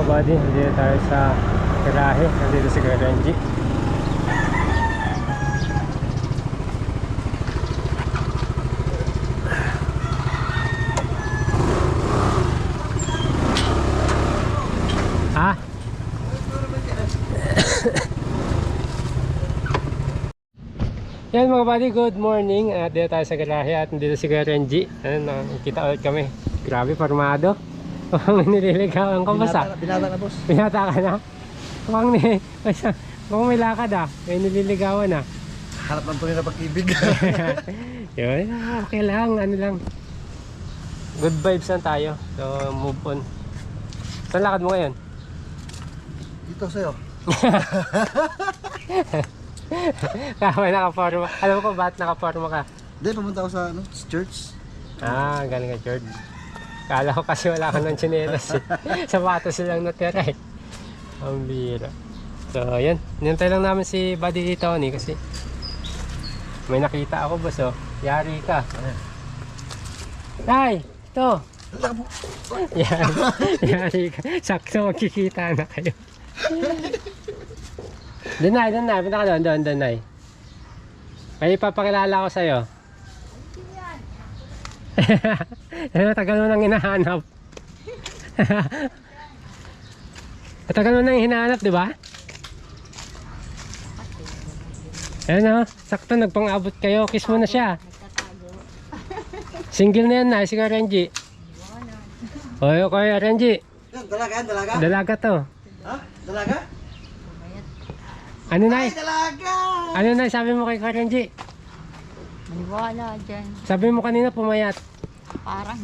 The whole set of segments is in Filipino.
buddy, nandito tayo sa garahe, nandito si Renji. Ha? Yan mga buddy, good morning. At dito tayo sa garahe at nandito si Renji. Kita ulit kami. Grabe, formado. Mukhang nililigawan ko, basta. Binata na, boss. Binata ka na? Mukhang may lakad ah. May nililigawan ah. Harap lang tunay na pag-ibig. Yun, okay lang, ano lang. Good vibes lang tayo. So, move on. Saan lakad mo ngayon? Dito sa'yo. Kaya nakaporma. Alam ko ba't nakaporma ka? Hindi, pumunta ako sa church. Ah, galing ka church. Kala ko kasi wala ka ng tsinelas eh. Sapatos lang natira eh. Ang bira. So, ayan. Nintay lang namin si Buddy Tony kasi may nakita ako, boss, oh. Yari ka. Ay, ito. Yari ka. Sakto magkikita na kayo. Danay. Punta ka doon, Danay. May ipapakilala ko sa'yo. Tagal mo nang hinahanap. Tagal mo nang hinahanap, di ba? Ayan o, sakto nagpang-abot kayo. Kiss mo na siya. Single na yan na, si Renji. Oy, okay, Renji. Dalaga? Dalaga to. Ha? Dalaga? Ano na? Ay, dalaga! Ano na sabi mo kay Renji? Maniwala dyan. Sabi mo kanina pumayat. Parang.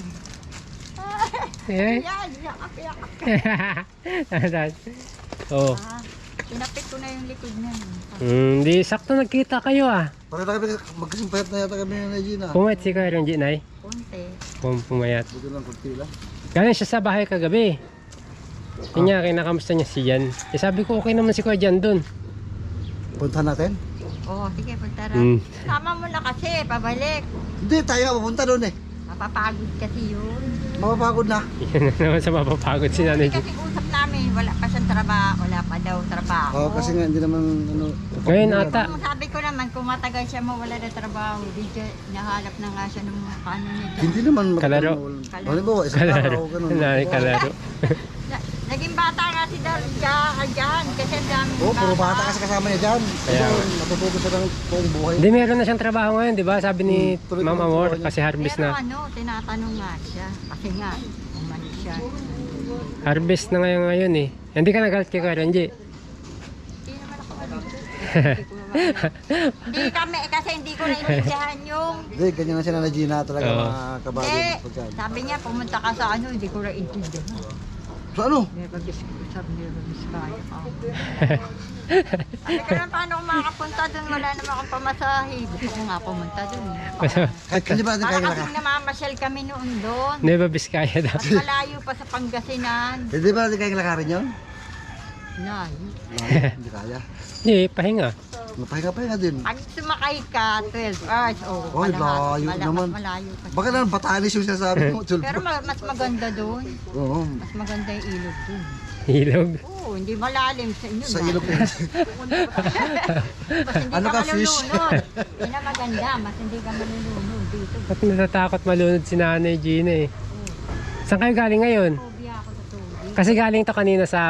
Eh? Yan, yakap. Oh. Pinapit ko na yung likod niya. Di sakto nagkita kayo ah. Parang magkasing payat na yata kami ng Gina. Pumayat si Renji, Nay. Konti. Pumayat. Buti lang kunti lang. Galing siya sa bahay kagabi. Kanya, kinakamusta niya si Jan. Eh sabi ko okay naman si Kuya Jan dun. Puntahan natin? Oo, sige, pagtara. Hmm. Tama mo na kasi, pabalik. Hindi, tayo pupunta doon eh. Mapapagod kasi yun. Mapapagod na. Yan na naman sa mapapagod si Nanay G. Kasi usap namin, wala pa siyang trabaho, wala pa daw trabaho. Oo, kasi nga hindi naman ano. Ngayon ata. Kung sabi ko naman, kung matagal siya mawala na trabaho, di siya, nahalap na nga siya ng mga ano niya dyan. Hindi naman Kalaro. Halimbawa, isang Kalaro. araw, ganun. Nanay kalaro. Naging bata nga si Darja, dyan, kasi ang daming Oo, puro bata kasi kasama niya dyan. Kaya Ito, natututo siya ng buong buhay. Hindi, meron na siyang trabaho ngayon, di ba? Sabi ni tuloy Ma'am naman Amor, trabaho niya. kasi harvest Pero na. ano, tinatanong nga siya. Kasi nga, umano siya. Harvest na ngayon eh. Hindi ka nagalit kay Kuya Renji. Hindi naman ako ano. Hindi kami, kasi hindi ko naiintindihan yung... Hindi, ganyan na siya na Gina talaga Oo. mga kabady. Hindi, sabi niya, pumunta ka sa ano, hindi ko naiintindihan. So ano? Sabi niya, Biskaya ka. Sabi ko naman, paano ako makakapunta doon? Wala naman akong pamasahe. Gusto ko nga pumunta doon. Kahit hindi ba natin Para kaya kasi ka? namamasyal kami noon doon. Nueva Vizcaya daw. Mas malayo pa sa Pangasinan. Hindi ba natin kaya lakarin yun? Layo. Hindi kaya. Hindi, pahinga. Mapahinga-pahinga din. Pag sumakay ka, 12 hours, Oy, layo naman. Malayo pa. Baka naman Batanes yung sinasabi mo. Pero mas maganda doon. Oo. Mas maganda yung ilog doon. Ilog. Oo, hindi malalim sa inyo. Sa ilog Mas hindi Ano ka ka, fish? malulunod. Yun ang maganda, mas hindi ka malulunod dito. Ba't natatakot malunod si Nanay Gina eh? Saan kayo galing ngayon? Phobia ako sa tubig. Kasi galing to kanina sa,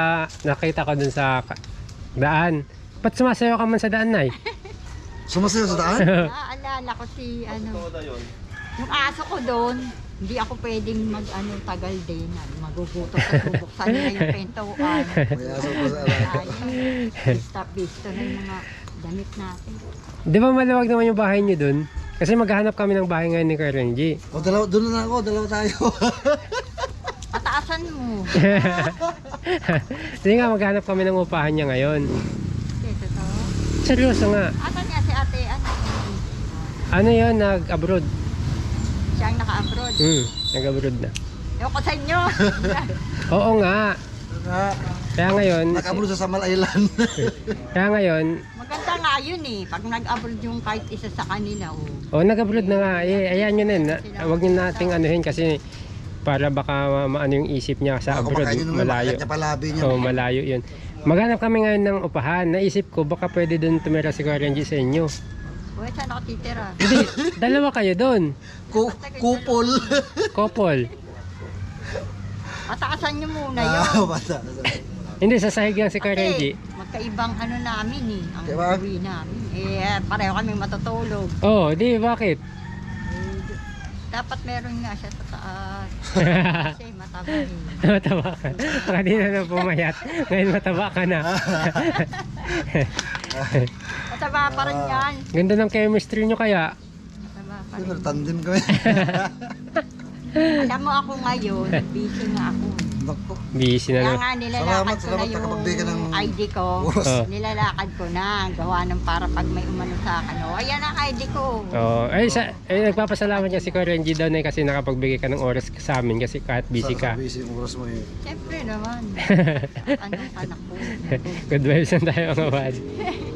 nakita ko dun sa daan. Ba't sumasayaw ka man sa daan, Nay? Sumasayo sa daan? Naaalala ko si ano. Yung aso ko doon, hindi ako pwedeng tagal din. Magugutot at bubuksan nila yung pintuan. May aso pa sa alaga. Pista na yung mga damit natin. Di ba maluwag naman yung bahay niyo dun? Kasi maghahanap kami ng bahay ngayon ni Kuya Renji. O, doon na ako. Dalawa tayo. Pataasan mo. Sige nga, maghanap kami ng upahan niya ngayon. Ito to. Seryoso nga. Asan niya si ate? Ano yun, nag-abroad? Siya ang naka-abroad. Nag-abroad na. Ewan ko sa inyo. Oo nga. Kaya ngayon, Naka-abroad sa Samal Island. kaya ngayon, Maganda nga yun eh. Pag nag-abroad yung kahit isa sa kanila. Oh. nag-abroad na nga. Eh, ayan yun eh. Huwag nyo nating anuhin kasi Para baka maano yung isip niya sa Baka abroad, kumakain yun naman, malayo. makakat niya palabi niya. Oo, malayo yun. Maghanap kami ngayon ng upahan. Naisip ko, baka pwede doon tumira si Kuya Renji sa inyo. Uy, saan ako titira? Hindi, dalawa kayo doon. Kupol. Couple. Mataasan niyo muna yun. Bata. Hindi, sasahig yan si Kuya Renji. Magkaibang ano namin eh. Ang Diba? gawin namin. Pareho kami matutulog. Oo, di, bakit? Dapat meron nga siya sa taas. Kasi mataba eh. Mataba ka. Kanina na pumayat. Ngayon mataba ka na. Mataba pa rin yan. Ganda ng chemistry nyo kaya. Mataba pa Siyempre, rin. tandem kami. Alam mo ako ngayon, busy nga ako. Naku. Busy na Kaya lang. nga nilalakad ko na salamat, yung nakapagbigay ng ID ko. oras. Oh. Nilalakad ko na. Gawa ng para pag may umano sa akin. O, ayan ang ID ko. Oh, nagpapasalamat niya si Kuya Renji daw na kasi nakapagbigay ka ng oras sa amin kasi kahit busy ka. Busy yung oras mo eh. Siyempre naman. Anong anak ko? Good vibes lang tayo mga bad.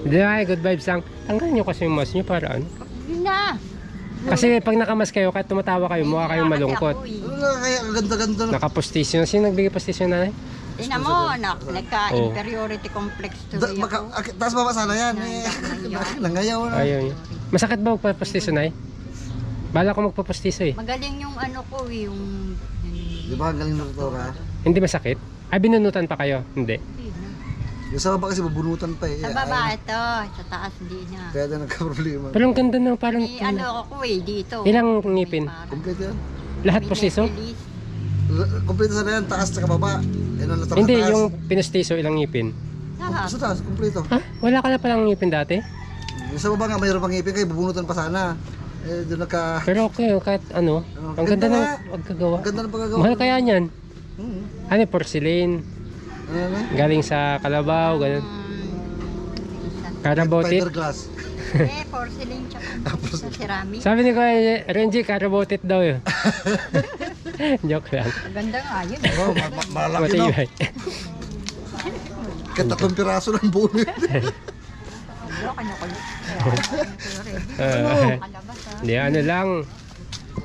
Hindi na good vibes lang. Tanggalin nyo kasi yung mask nyo para ano. Yun na. Kasi pag nakamas kayo, kahit tumatawa kayo, mukha kayong malungkot. Ano na kaya, ang ganda-ganda na. Nakapustisyon. Sino nagbigay postisyon na? Tingnan mo, nagka-inferiority complex tuloy ako. Taas baba sana yan. Nangayaw na. Ayun. Masakit ba magpapostisyon ay? Bala ko magpapostisyon eh. Magaling yung ano ko, yung... Di ba ang galing na ito ka? Hindi masakit? Ay, binunutan pa kayo? Hindi. Yung sa baba kasi babunutan pa eh. Sa baba ito, sa taas hindi na. Kaya na nagka-problema. Pero ang ganda na parang... Ano ako dito. Ilang ngipin? Kompleto yan. Lahat postiso? Kompleto sana yan, taas sa baba. Yan ang latar Hindi, taas. yung pinastiso, ilang ngipin? Lahat. Sa taas, kompleto. Ha? Wala ka na palang ngipin dati? Yung sa baba nga mayroon pang ngipin kayo, bubunutan pa sana. Eh, doon nagka... Pero okay, kahit ano, ang ganda ng pagkagawa. Ang ganda ng pagkagawa. Mahal kaya niyan? Hmm. Ano, porcelain? Ano na? Galing sa Kalabaw, ganun. Karabotit? Fiberglass. Porcelain tsaka sa ceramic. Sabi ni Kuya Renji, karabotit daw yun. Joke lang. Maganda nga yun. Oh, malaki no. Matibay. Kaya 3 piraso ng buo yun. Loko na ko. Kalabas ha. Hindi, ano lang.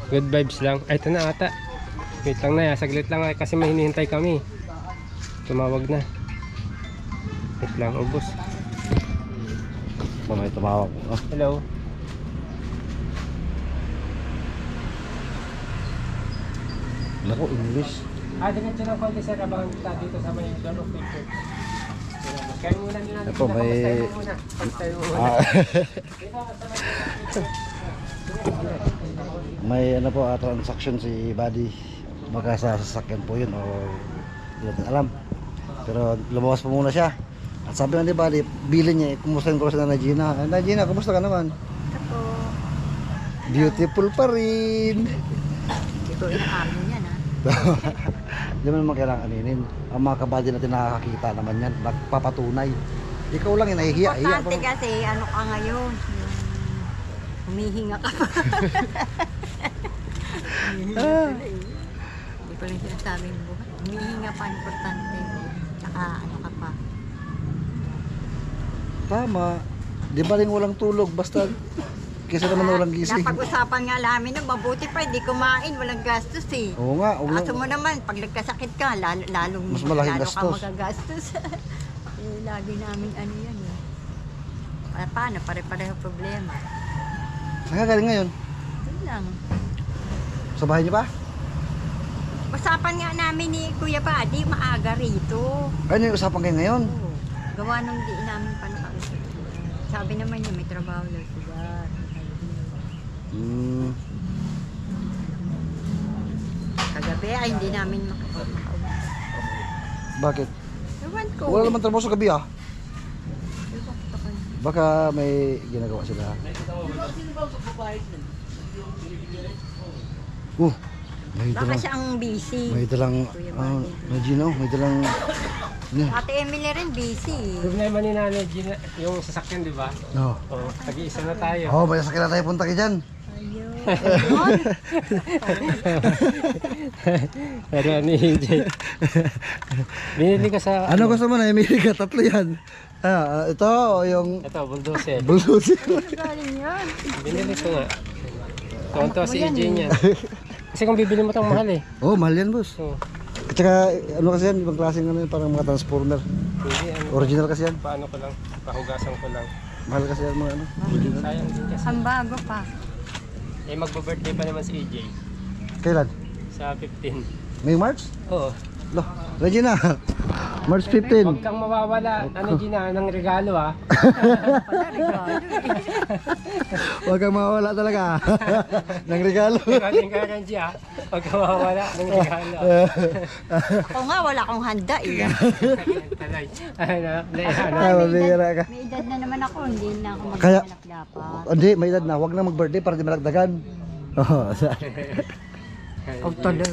Good vibes lang. Ay, ito na ata. Wait lang na, saglit lang kasi may hinihintay kami. Tumawag na. Wait lang, ubos. May tumawag. Oh. Hello. Naku, English. Diretso ng konti sir, abangan kita dito sa may door of pictures. Kaya muna nila. Ito, may- Pagtayo muna. May ano po, transaction si Buddy. Baka sa sasakyan po yun o hindi natin alam. Pero lumabas po muna siya. At sabi nga ni Buddy, bilin niya, kumusta ko sa Nanay Gina. Nanay Gina, kumusta ka naman? Ako, Beautiful pa rin. hindi ko inaamin yan ha. Hindi mo naman kailangan aminin. Ang mga kabady natin nakakakita naman yan. Nagpapatunay. Ikaw lang yung nahihiya. Importante kasi ano ka ngayon. Humihinga ka pa. Humihinga tuloy. Hindi ko lang sinasabing buhay. Humihinga pa, importante. Tsaka ano ka pa. Tama. Di ba rin walang tulog? Basta kesa naman walang gising. Napag-usapan nga namin nung mabuti pa, hindi kumain, walang gastos eh. Oo nga. Kaso mo naman, pag nagkasakit ka, lalong Mas malaking lalo gastos. ka magagastos. Lagi namin ano yan eh. Paano? Pare-pareho problema. Saan ka galing ngayon? Yun lang. Sa bahay niyo ba? Usapan nga namin ni Kuya Buddy, maaga rito. Ano yung usapan kayo ngayon? Oo. Gawa nung di namin pa nakausap. Sabi naman niya, may trabaho lang sila. Kagabi ay hindi namin makausap. Bakit? Ewan ko. Wala naman trabaho sa gabi ah. Ewan ko kung- Baka may ginagawa sila. May Baka dalang, siyang busy. may dalang, may Gino, may dalang, Ate Emily rin busy. Problema ni Nanay Gina, yung sasakyan, di ba? no. Oo, tag-iisa na tayo. Oh, may sakit na tayo punta kayo dyan. Ayun. Pero ni HJ. Binili ko sa... Ano gusto mo na, Emily? Tatlo yan. Ito, yung Ito, bulldozer. bulldozer. Galing yan. Binili ko nga. Tonto si Ano yan HJ niya. Kasi kung bibili mo itong mahal eh. Oh, mahal yan, boss. So, At saka, ano kasi yan, ibang klaseng ano, parang mga transformer. hindi ano. Original kasi yan. Paano ko lang, pahugasan ko lang. Mahal kasi yan mga ano. Original. Sayang din kasi. Ang bago pa. Eh magbo-birthday pa naman si AJ. Kailan? Sa 15. May March? Oo. Lo, Regina. March 15. Huwag kang mawawala, ano Gina, ng regalo ah. Pala, regalo eh. Huwag kang mawawala talaga. Ng regalo. Galing ka Renji ah. Huwag kang mawawala ng regalo ah. Ako nga, wala akong handa eh. Talay. Ano, ano. Ah, mabibira ka. May edad na naman ako, hindi na ako Kaya- maghanap dapat. Hindi, may edad na. Huwag na mag-birthday para di malagdagan. Oo. Huwag talaga.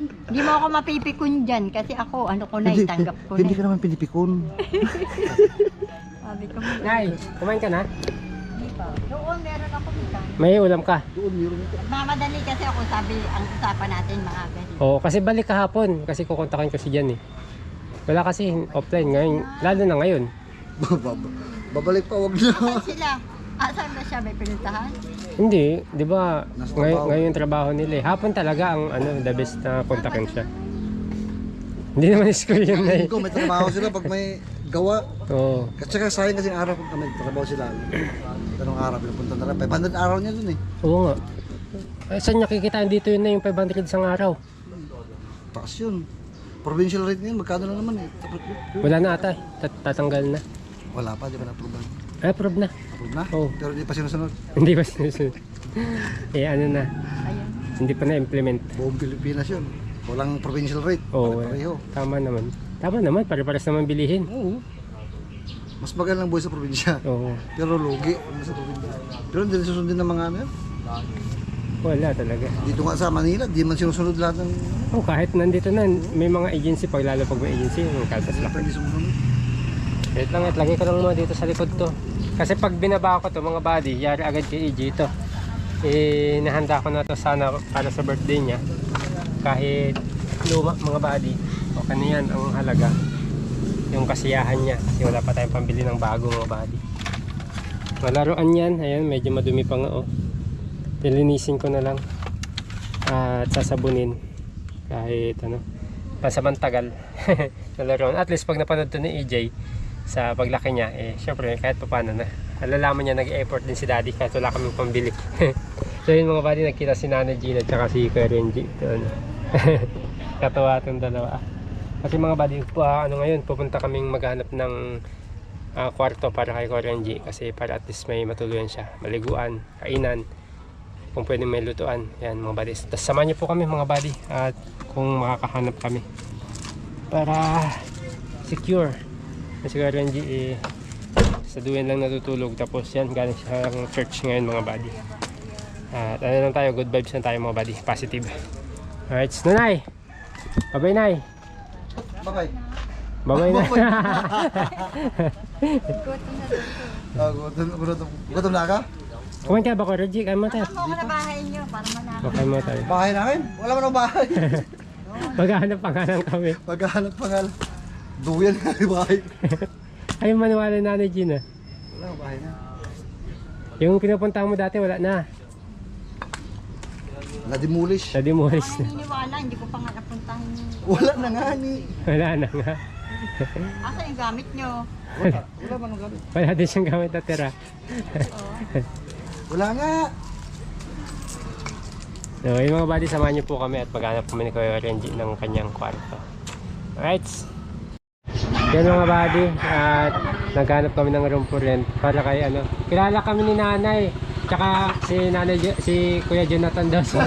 Hindi mo ako mapipikon dyan kasi ako, ano ko na, itanggap ko na. Hindi ka naman pinipikon. Sabi ko, Nay, kumain ka na? hindi pa. Doon, meron ako minsan. May ulam ka? Doon, meron ito. Nagmamadali kasi ako, sabi, ang usapan natin mga ganito. Oo, kasi balik kahapon. Kasi kukontakin ko si Jan eh. Wala kasi offline ngayon. Lalo na ngayon. Babalik pa, wag na. Saan sila? Saan na siya? May pinuntahan? Hindi, di ba? Nasa Ngayon, trabaho. ngayon yung trabaho nila eh. Hapon talaga ang ano, the best na kontakin siya. Hindi naman school yun na eh. Ko, may trabaho sila pag may gawa. Oo. At saka sayang kasi ang araw kung may trabaho sila. Tanong araw, pinupunta na lang. 500 araw niya dun eh. Oo nga. Eh, saan niya kikitain dito yun na yung 500 isang araw? Taas yun. Provincial rate ngayon, magkano na naman eh. Wala na ata eh. Tatanggal na. Wala pa, di ba na-approve? Approve na. Approve na? Oo. Pero di pa sinusunod. Hindi ba sinusunod? Eh ano na. Ayun. Hindi pa na-implement. Buong Pilipinas yun. Walang provincial rate. Oo. Pareho. Tama naman. Tama naman. Pare-pares naman bilihin. Oo. Mas magalang buhay sa probinsya. Oo. Pero lugi ano sa probinsya. Pero hindi rin susundin ng mga ano yun. Wala talaga. Dito nga sa Manila, di man sinusunod lahat ng... Oh, kahit nandito na, may mga agency, lalo pag may agency, yung kalpas laki. Hindi sumunod. Wait lang, lagay ko lang muna dito sa likod to. Kasi pag binaba ko to mga buddy, yari agad kay AJ ito. Eh, nahanda ko na to sana para sa birthday niya. Kahit luma mga buddy, okay na yan ang halaga. Yung kasiyahan niya, kasi wala pa tayong pambili ng bago mga buddy. Malaruan yan, ayan, medyo madumi pa nga oh. Nilinisin ko na lang. At sasabunin. Kahit ano, pansamantagal. Nalaroan. At least pag napanood to ni AJ, sa paglaki niya, eh syempre kahit pa paano na alalaman niya nag-effort din si daddy kahit wala kaming pambili. So yun mga buddy, nagkita si Nanay Gina at si Kuya Renji ito, ano. Katawa itong dalawa kasi mga buddy ano ngayon pupunta kaming maghanap ng kwarto para kay Kuya Renji kasi para at least may matuluyan siya, maliguan, kainan, kung pwede may lutuan. Yan mga buddy, tapos samahan niyo po kami mga buddy at kung makakahanap kami para secure. Kasi Kuya Renji eh, sa duyan lang natutulog tapos yan galing siya ng church ngayon mga buddy. At ano lang tayo, good vibes lang tayo mga buddy, positive. Alright, Nanay! Babay Nay! Bakay. Babay na! Gutom na ka? Kumain ka ba Kuya Renji? Kain mo tayo. Ako na bahay niyo para manahan. Kain mo tayo. Bahay namin? Wala man ang bahay. Maghahanap pa nga lang kami. Maghahanap pa nga. Duyan nga yung bahay. Ayaw maniwala na Nanay Gina. Wala, bahay na. Yung pinupuntahan mo dati wala na. Na-demolish. Na-demolish na. Naniniwala, hindi ko pa nga napuntahan yung... Wala na nga ni. Wala na nga. Asa yung gamit nyo? Wala man ang gamit. Wala din siyang gamit na tira. Wala nga. So yung mga buddy, samahan niyo po kami at maghanap kami ni Kuya Renji ng kanyang kwarto. Alright. Yan mga buddy, at naghanap kami ng room for rent para kay ano. Kilala kami ni Nanay, tsaka si Nanay, si Kuya Jonathan daw. So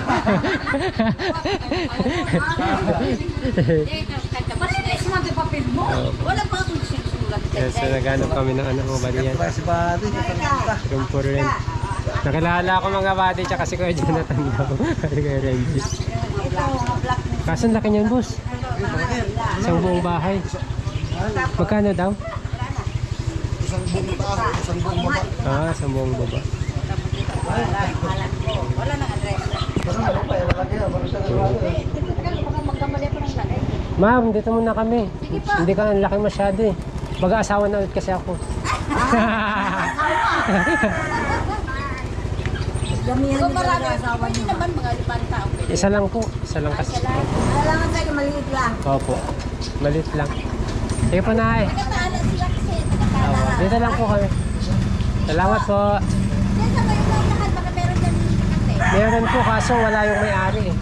naghanap kami ng ano mga buddy yan. Para si Buddy. Room for rent. Nakilala ko mga buddy, tsaka si Kuya Jonathan daw. Si Kuya Renji. Kaso ang laki niyan boss. Isang buong bahay. Magkano daw? Isang buong taas, isang buong baba. Ah, isang buong baba. Wala nang address. Ma'am, dito muna kami. Hindi ka ang laki masyado eh. Mag-aasawa na ulit kasi ako. Damihan nila ng asawa niyo. naman mga 5 tao. Isa lang po. Isa lang kasi. Kailangan tayo maliit lang. Opo. Malit lang. Sige po na eh. Nagkatala sila kasi. Nagkatala. Opo. Dito lang po kami. Salamat po. Yan sa kayo lang lahat. Baka meron dyan kasi. Meron po kaso wala yung may-ari eh.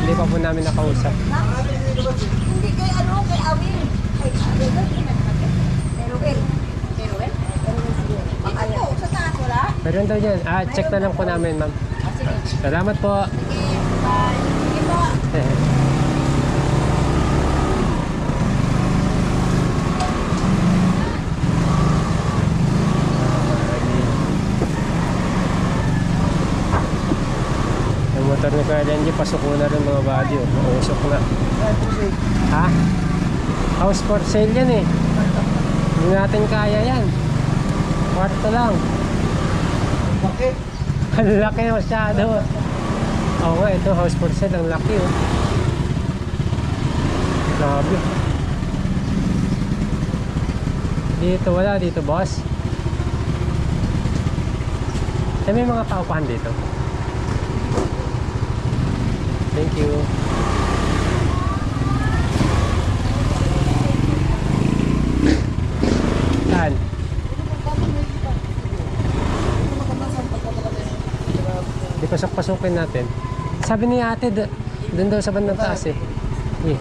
Hindi pa po namin nakausap. Hindi kay ano, kay Awin. Kay Awin. Pero well. Pero eh. Pakaya. Ito, sa taas wala. Meron daw yan. Check na lang po namin, ma'am. Salamat po. Sige, bye. Sige po. Yung motor ni Kuya Renji, pasok ko na rin mga body. Usok na. Ha? House for sale yan eh. Hindi natin kaya yan. Kwarto lang. Bakit? Ang laki masyado. Oo nga, ito house for sale. Ang laki oh. Grabe. Dito wala, dito boss. May mga paupahan dito. Thank you. Saan? Di pasok-pasukin natin. Sabi ni ate, doon daw sa bandang taas eh. Eh.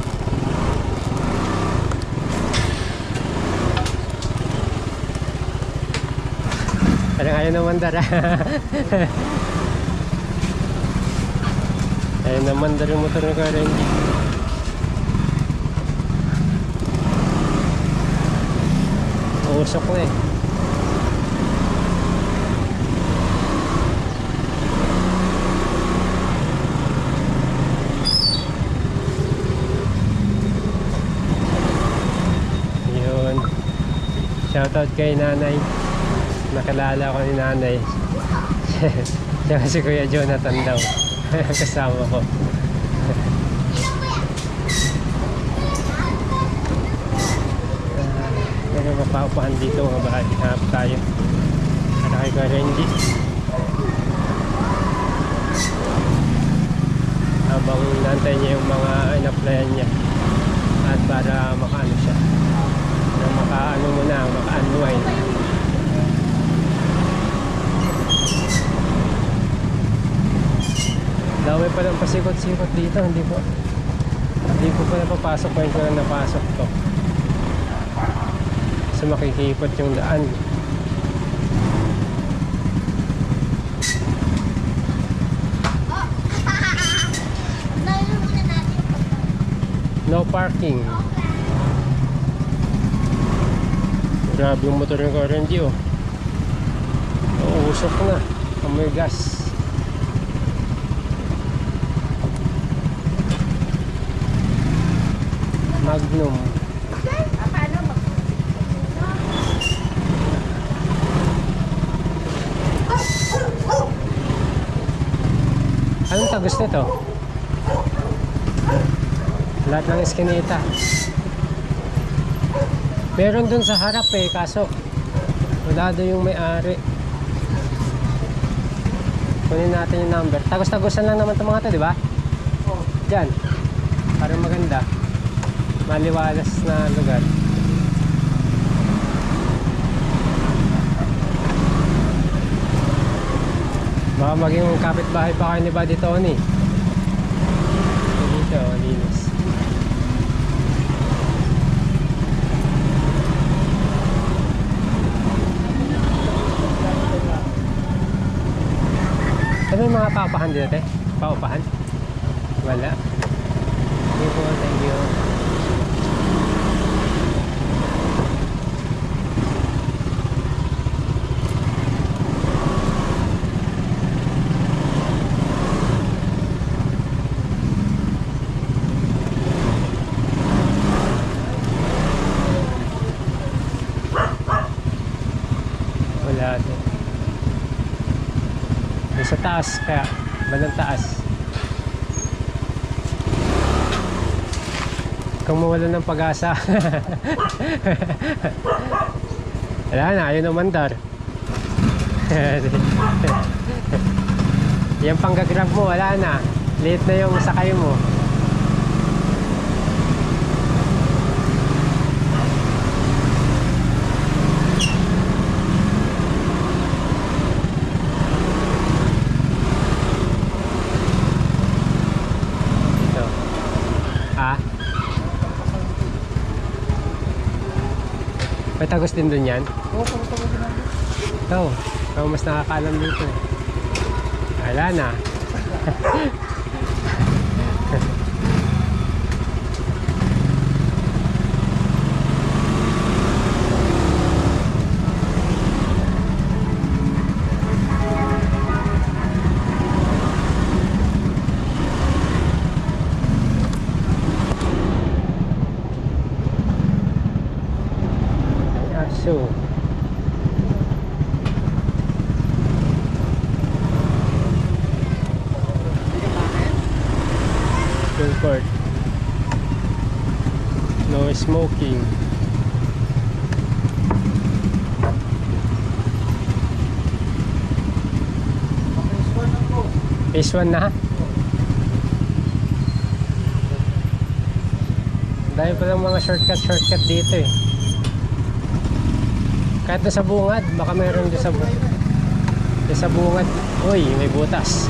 Parang ayaw naman dara. Ayaw naman dara yung motor na Kuya Renji. Usok na eh. Yun. Shoutout kay nanay. Nakilala ko ni nanay. Siya si Kuya Jonathan daw. Kasama ko. Pero mapaupahan dito mga bahagi. Hanap tayo. Para kay Kuya Renji. Habang nantay niya yung mga in-applyan niya. At para makaano siya. Para makaano muna, maka-unwind. Dami pa lang pasikot-sikot dito, hindi ko pa napapasok ngayon ko lang napasok to. Kasi makikipot yung daan. No parking. Grabe yung motor ng Kuya Renji oh. Usok na. Amoy gas. Magnum. Anong tagos nito? Lahat ng eskinita. Meron dun sa harap eh, kaso wala doon yung may-ari. Kunin natin yung number. Tagos-tagosan lang naman itong mga ito, di ba? Diyan. Para maganda. Maliwalas na lugar. Baka maging kapitbahay pa kayo ni Buddy Tony. Dito, linis. May mga paupahan dito eh? Paupahan? Wala. Thank you po, thank you. Wala din. Sa taas, kaya bandang taas. Kung mawala ng pag-asa. Wala na, ayaw na mandar. Yung panggagrab mo, wala na. Late na yung sakay mo. Ito. Ah? May tagos din dun yan? Oo, pagkatapos din natin. Ito. Ikaw mas nakakaalam dito. Wala na. Ay, aso. Full court. No smoking. Phase 1 na? Dahil pa lang mga shortcut dito eh. Kahit na sa bungad, baka meron doon sa bungad. Sa bungad, uy, may butas.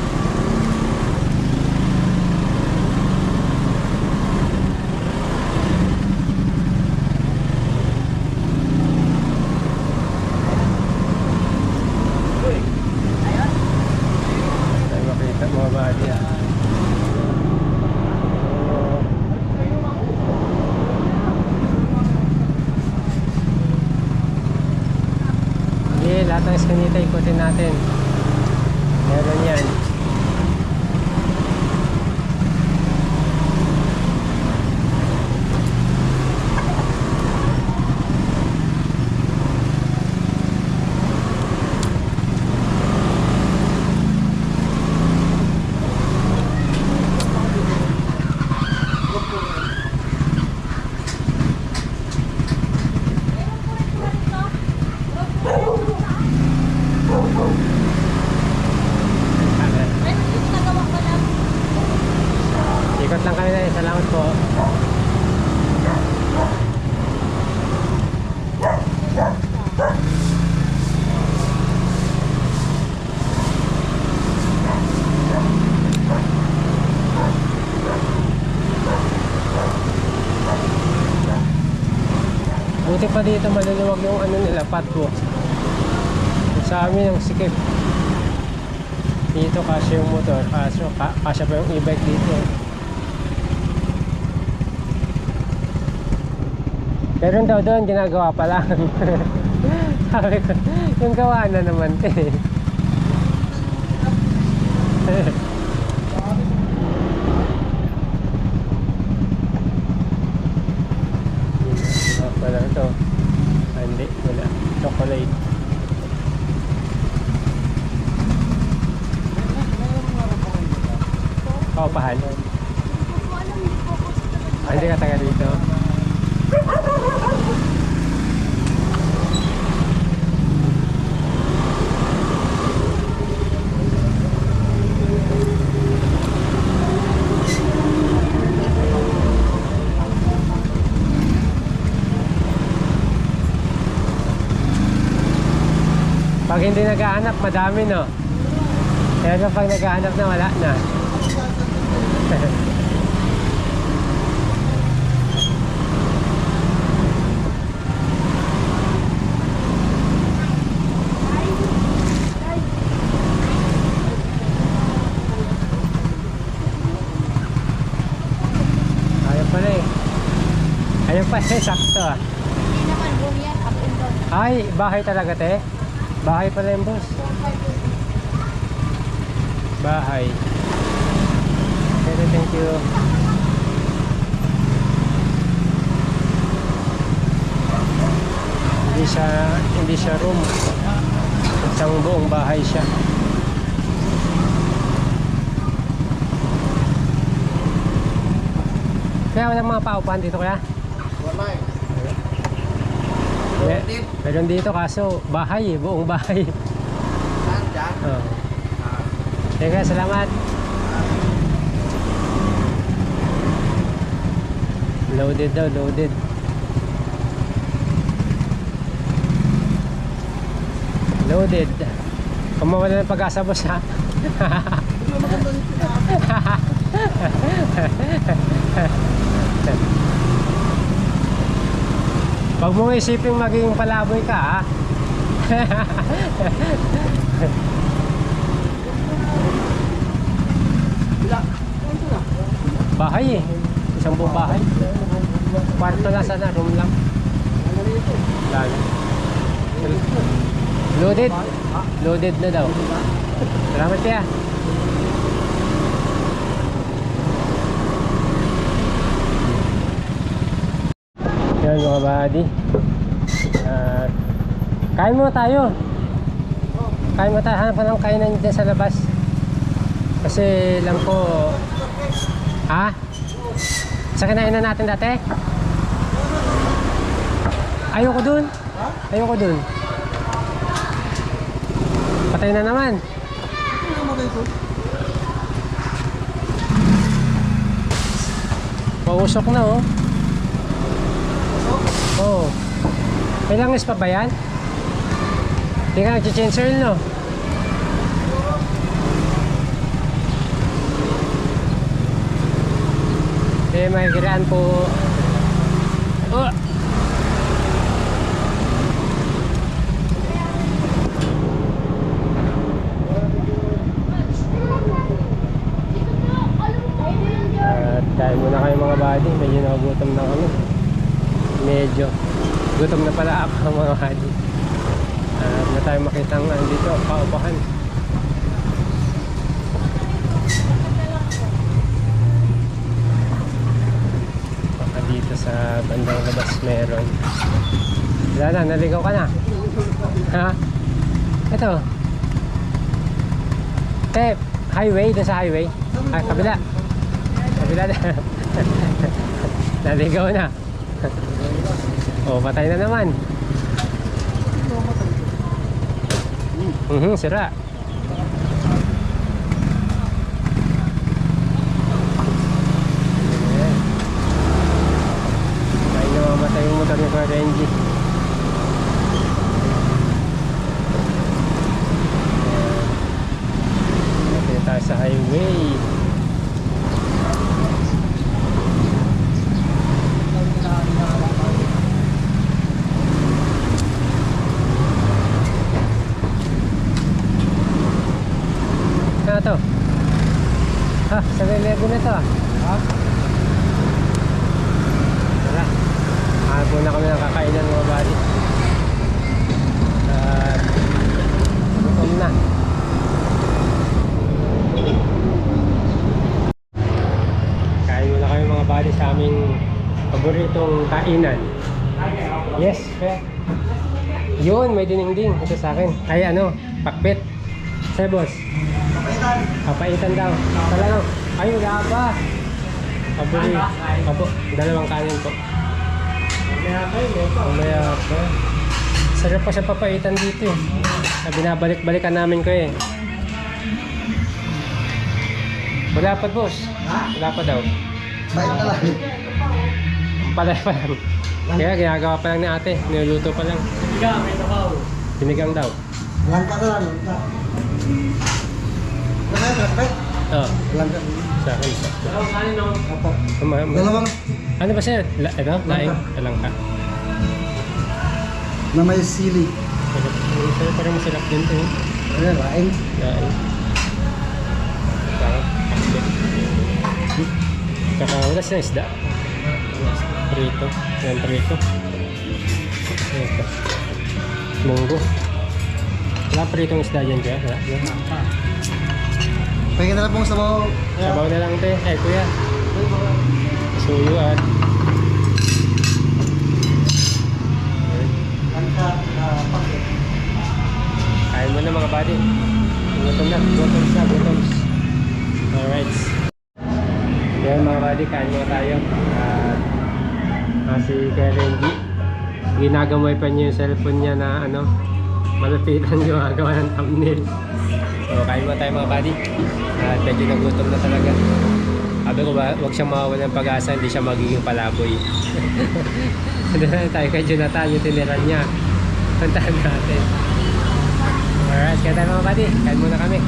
Ay, makita mga body ah. Sige, lahat ng iskanita ikutin natin. Meron yan. Ikot lang kami na. Salamat po. Buti pa dito maluluwag yung ano nila, patwalk. Sa amin ang sikip. Dito kasya yung motor, kasya pa yung e-bike dito. Pero daw doon, ginagawa pa lang. Sabi ko, yung gawa na naman eh. Wala ito. Ah, hindi, wala. Chocolate. Kaupahan. Ah, hindi ka taga dito. Pag hindi naghahanap, madami no. Pero pag naghahanap na, wala na. Ayaw pala eh. Ayaw pala eh, sakto ah. Hindi naman, room yan, up and down. Ay, bahay talaga te? Bahay pala yung boss. Bahay. Okay, thank you. Hindi siya room. Isang buong bahay siya. Kaya walang mga paupahan dito kaya? Wala eh. Meron dito kaso bahay eh, buong bahay. Saan dyan? Oh. Teka, salamat. Loaded daw, loaded. Loaded. Kung mawala ng pag-asa, boss, ha? Pag mo isipin maging palaboy ka, ha? Bahay eh. Isang buong bahay. Kwarto lang sana, room lang. Wala na. Loaded. Loaded na daw. Salamat kaya. Yan mga buddy. Kain muna tayo. Kain muna tayo. Hanap ka ng kainan dyan sa labas. Kasi lang po. Ha? Sa kinainan natin dati? Ayoko dun. Ayoko dun. Patay na naman. Pausok na oh. Oo. May langis pa ba yan? Hindi ka nag-change oil, no? May kiraan po. Oh! Dahil muna kayo mga buddy, medyo nagugutom na kami. Medyo gutom na pala ako mga buddy. Na tayo makita nga dito, paupahan. Baka dito sa bandang labas meron. Wala na, naligaw ka na. Ha? Ito. Highway, doon sa highway. Ay, kabila. Kabila na. Naligaw na. Oh, patay na naman. Sira. Ayan. Ay, namamatay yung motor ni Kuya Renji. Ayan. Tayo sa highway. Ano to? Ha, 7-Eleven na to ah. Tara. Hanap muna kami ng kakainan mga buddy. At gutom na. Kain muna kami mga buddy sa aming paboritong kainan. Yes, kaya. Yun, may dinengding. Ito sa akin. Ay ano, pakbet. Sa'yo boss. Papaitan daw. Talagang. Ay, wala pa. Pabuli. Opo, dalawang kanin po. Mamaya pa. Sarap pa sa papaitan dito eh. Binabalik-balikan namin ko eh. Wala pa boss. Wala pa daw. Bait na lang. Palay pa lang. Kaya ginagawa pa lang ni ate. Niluluto pa lang. Pinigang daw. Langka na lang. Langka. Oo. Langka. Sa akin. Apo. Dalawang. Ano ba siya? Ito? Laing? Alang ka. Na may sili. Parang masarap din ito. Ayan, laing. Laing. Saka wala siya isda. Prito. Yan prito. Ito. Munggo. Wala pritong isda dyan kaya? Wala. Pahingin na lang pong sabaw. Sabaw na lang te. Ay kuya. Suyuan. Kain mo na mga buddy. Gutom na. Gutoms na. Gutoms. Alright. Yan mga buddy. Kain mo tayo. Si Kuya Renji. Ginagamay pa niya yung cellphone niya na ano. Malapitan yung magawa ng thumbnail. So, kain mo tayo mga buddy. At medyo nagutom na talaga. Sabi ko ba, huwag siyang mawawala ng pag-asa, hindi siya magiging palaboy. Doon na tayo kay Jonathan, yung tiniran niya. Puntahan natin. Alright, kaya tayo mga buddy. Kain muna kami.